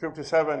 57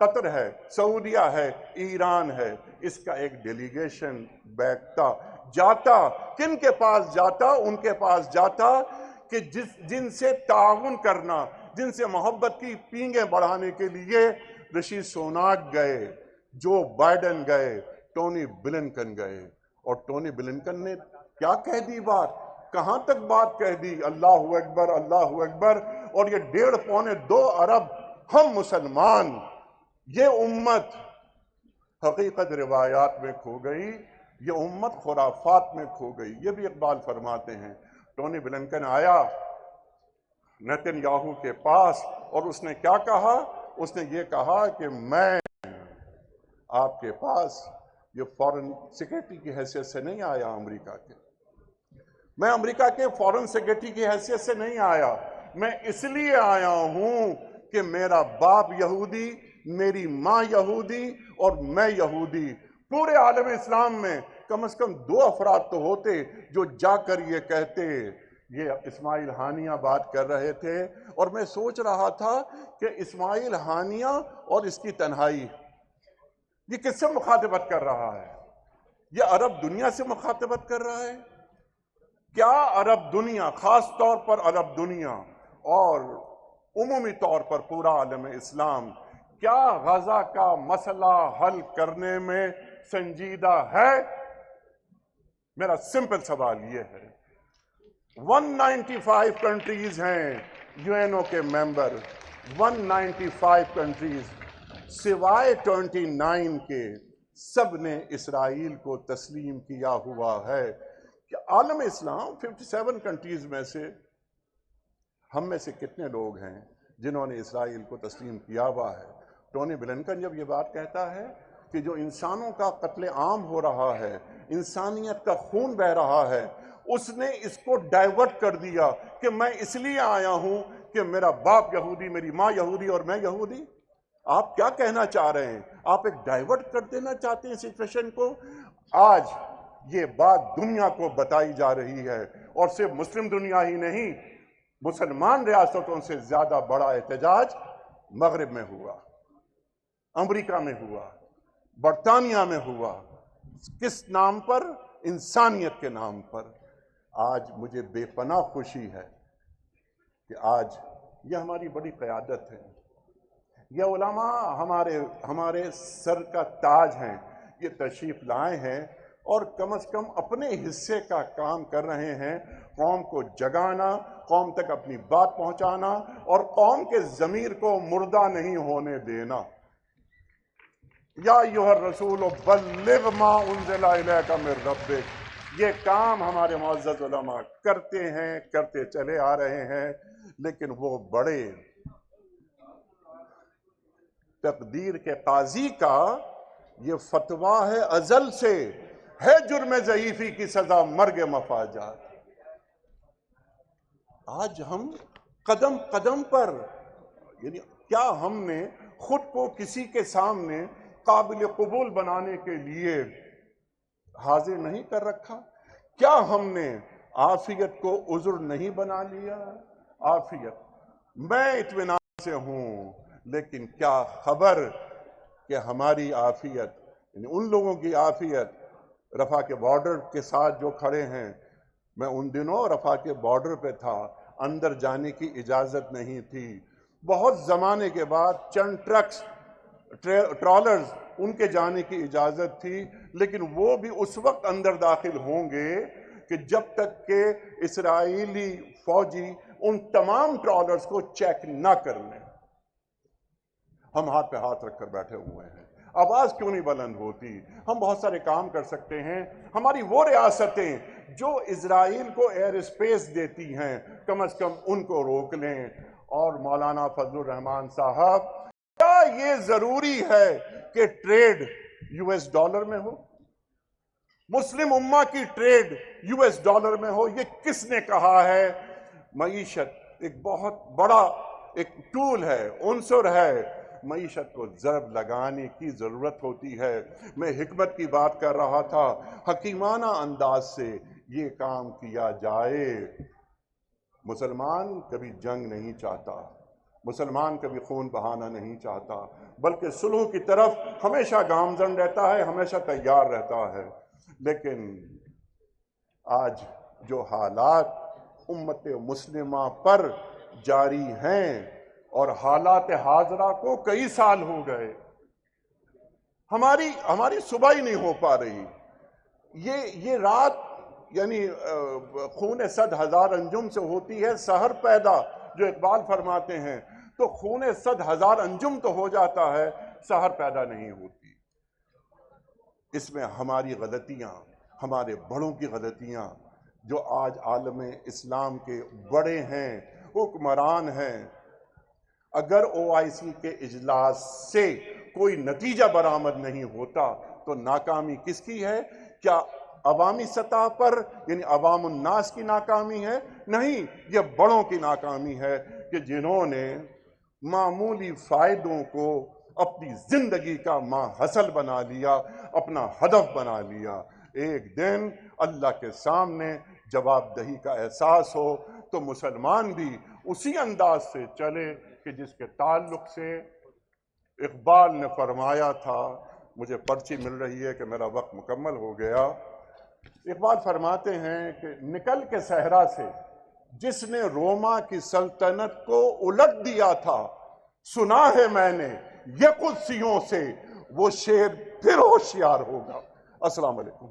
قطر ہے، سعودیہ ہے، ایران ہے، اس کا ایک ڈیلیگیشن بیٹھتا، جاتا، کن کے پاس جاتا؟ ان کے پاس جاتا کہ جن سے تعاون کرنا، جن سے محبت کی پینگیں بڑھانے کے لیے رشی سوناک گئے، جو بائیڈن گئے، ٹونی بلنکن گئے، اور ٹونی بلنکن نے کیا کہہ دی بات؟ کہاں تک بات کہہ دی؟ اللہ اکبر، اللہ اکبر، اور یہ 1.5-2 ارب ہم مسلمان، یہ امت حقیقت روایات میں کھو گئی، یہ امت خرافات میں کھو گئی۔ یہ بھی اقبال فرماتے ہیں، ٹونی بلنکن آیا نیتن یاہو کے پاس اور اس نے کیا کہا؟ اس نے یہ کہا کہ میں آپ کے پاس یہ فورن سیکرٹری کی حیثیت سے نہیں آیا امریکہ کے، میں امریکہ کے فورن سیکرٹری کی حیثیت سے نہیں آیا، میں اس لیے آیا ہوں کہ میرا باپ یہودی، میری ماں یہودی اور میں یہودی۔ پورے عالم اسلام میں کم از کم 2 افراد تو ہوتے جو جا کر یہ کہتے۔ یہ اسماعیل ہانیہ بات کر رہے تھے، اور میں سوچ رہا تھا کہ اسماعیل ہانیہ اور اس کی تنہائی، یہ کس سے مخاطبت کر رہا ہے؟ یہ عرب دنیا سے مخاطبت کر رہا ہے؟ کیا عرب دنیا، خاص طور پر عرب دنیا اور عمومی طور پر پورا عالم اسلام، کیا غزہ کا مسئلہ حل کرنے میں سنجیدہ ہے؟ میرا سمپل سوال یہ ہے۔ 195 کنٹریز ہیں یو این او کے ممبر، 195 کنٹریز، سوائے 29 کے سب نے اسرائیل کو تسلیم کیا ہوا ہے۔ کہ عالم اسلام 57 کنٹریز میں سے ہم میں سے کتنے لوگ ہیں جنہوں نے اسرائیل کو تسلیم کیا ہوا ہے؟ ٹونی بلنکن جب یہ بات کہتا ہے کہ جو انسانوں کا قتل عام ہو رہا ہے، انسانیت کا خون بہہ رہا ہے، اس نے اس کو ڈائیورٹ کر دیا کہ میں اس لیے آیا ہوں کہ میرا باپ یہودی، میری ماں یہودی اور میں یہودی۔ آپ کیا کہنا چاہ رہے ہیں؟ آپ ایک ڈائیورٹ کر دینا چاہتے ہیں سچویشن کو؟ آج یہ بات دنیا کو بتائی جا رہی ہے، اور صرف مسلم دنیا ہی نہیں، مسلمان ریاستوں سے زیادہ بڑا احتجاج مغرب میں ہوا، امریکہ میں ہوا، برطانیہ میں ہوا۔ کس نام پر؟ انسانیت کے نام پر۔ آج مجھے بے پناہ خوشی ہے کہ آج یہ ہماری بڑی قیادت ہے، یہ علماء ہمارے سر کا تاج ہیں، یہ تشریف لائے ہیں اور کم از کم اپنے حصے کا کام کر رہے ہیں، قوم کو جگانا، قوم تک اپنی بات پہنچانا اور قوم کے ضمیر کو مردہ نہیں ہونے دینا۔ یا ایھا الرسول بلغ ما انزل الیک من ربک، یہ کام ہمارے معزز علماء کرتے ہیں، کرتے چلے آ رہے ہیں، لیکن وہ بڑے تقدیر کے قاضی کا یہ فتویٰ ہے ازل سے، ہے جرم ضعیفی کی سزا مرگ مفاجات۔ آج ہم قدم قدم پر، یعنی کیا ہم نے خود کو کسی کے سامنے قابل قبول بنانے کے لیے حاضر نہیں کر رکھا؟ کیا ہم نے عافیت کو عذر نہیں بنا لیا؟ عافیت، میں اطمینان سے ہوں، لیکن کیا خبر کہ ہماری عافیت، یعنی ان لوگوں کی عافیت رفح کے بارڈر کے ساتھ جو کھڑے ہیں، میں ان دنوں رفح کے بارڈر پہ تھا، اندر جانے کی اجازت نہیں تھی، بہت زمانے کے بعد چند ٹرکس، ٹرالرز، ان کے جانے کی اجازت تھی، لیکن وہ بھی اس وقت اندر داخل ہوں گے کہ جب تک کہ اسرائیلی فوجی ان تمام ٹرالرز کو چیک نہ کر لیں۔ ہم ہاتھ پہ ہاتھ رکھ کر بیٹھے ہوئے ہیں، آواز کیوں نہیں بلند ہوتی؟ ہم بہت سارے کام کر سکتے ہیں، ہماری وہ ریاستیں جو اسرائیل کو ایئر اسپیس دیتی ہیں کم از کم ان کو روک لیں۔ اور مولانا فضل الرحمان صاحب، کیا یہ ضروری ہے کہ ٹریڈ یو ایس ڈالر میں ہو؟ مسلم امہ کی ٹریڈ یو ایس ڈالر میں ہو؟ یہ کس نے کہا ہے؟ معیشت ایک بہت بڑا ایک ٹول ہے، عنصر ہے، معیشت کو ضرب لگانے کی ضرورت ہوتی ہے۔ میں حکمت کی بات کر رہا تھا، حکیمانہ انداز سے یہ کام کیا جائے۔ مسلمان کبھی جنگ نہیں چاہتا، مسلمان کبھی خون بہانا نہیں چاہتا، بلکہ صلح کی طرف ہمیشہ گامزن رہتا ہے، ہمیشہ تیار رہتا ہے۔ لیکن آج جو حالات امت مسلمہ پر جاری ہیں اور حالات حاضرہ کو کئی سال ہو گئے، ہماری صبح ہی نہیں ہو پا رہی۔ یہ رات یعنی خون 100,000 انجم سے ہوتی ہے سحر پیدا، جو اقبال فرماتے ہیں، تو خون 100,000 انجم تو ہو جاتا ہے، سحر پیدا نہیں ہوتی۔ اس میں ہماری غلطیاں، ہمارے بڑوں کی غلطیاں، جو آج عالم اسلام کے بڑے ہیں، حکمران ہیں، اگر OIC کے اجلاس سے کوئی نتیجہ برآمد نہیں ہوتا تو ناکامی کس کی ہے؟ کیا عوامی سطح پر یعنی عوام الناس کی ناکامی ہے؟ نہیں، یہ بڑوں کی ناکامی ہے کہ جنہوں نے معمولی فائدوں کو اپنی زندگی کا ماحصل بنا لیا، اپنا ہدف بنا لیا۔ ایک دن اللہ کے سامنے جواب دہی کا احساس ہو تو مسلمان بھی اسی انداز سے چلے کہ جس کے تعلق سے اقبال نے فرمایا تھا۔ مجھے پرچی مل رہی ہے کہ میرا وقت مکمل ہو گیا۔ اقبال فرماتے ہیں کہ نکل کے صحرا سے جس نے روما کی سلطنت کو الٹ دیا تھا، سنا ہے میں نے یہ قدسیوں سے وہ شیر پھر ہوشیار ہوگا۔ السلام علیکم۔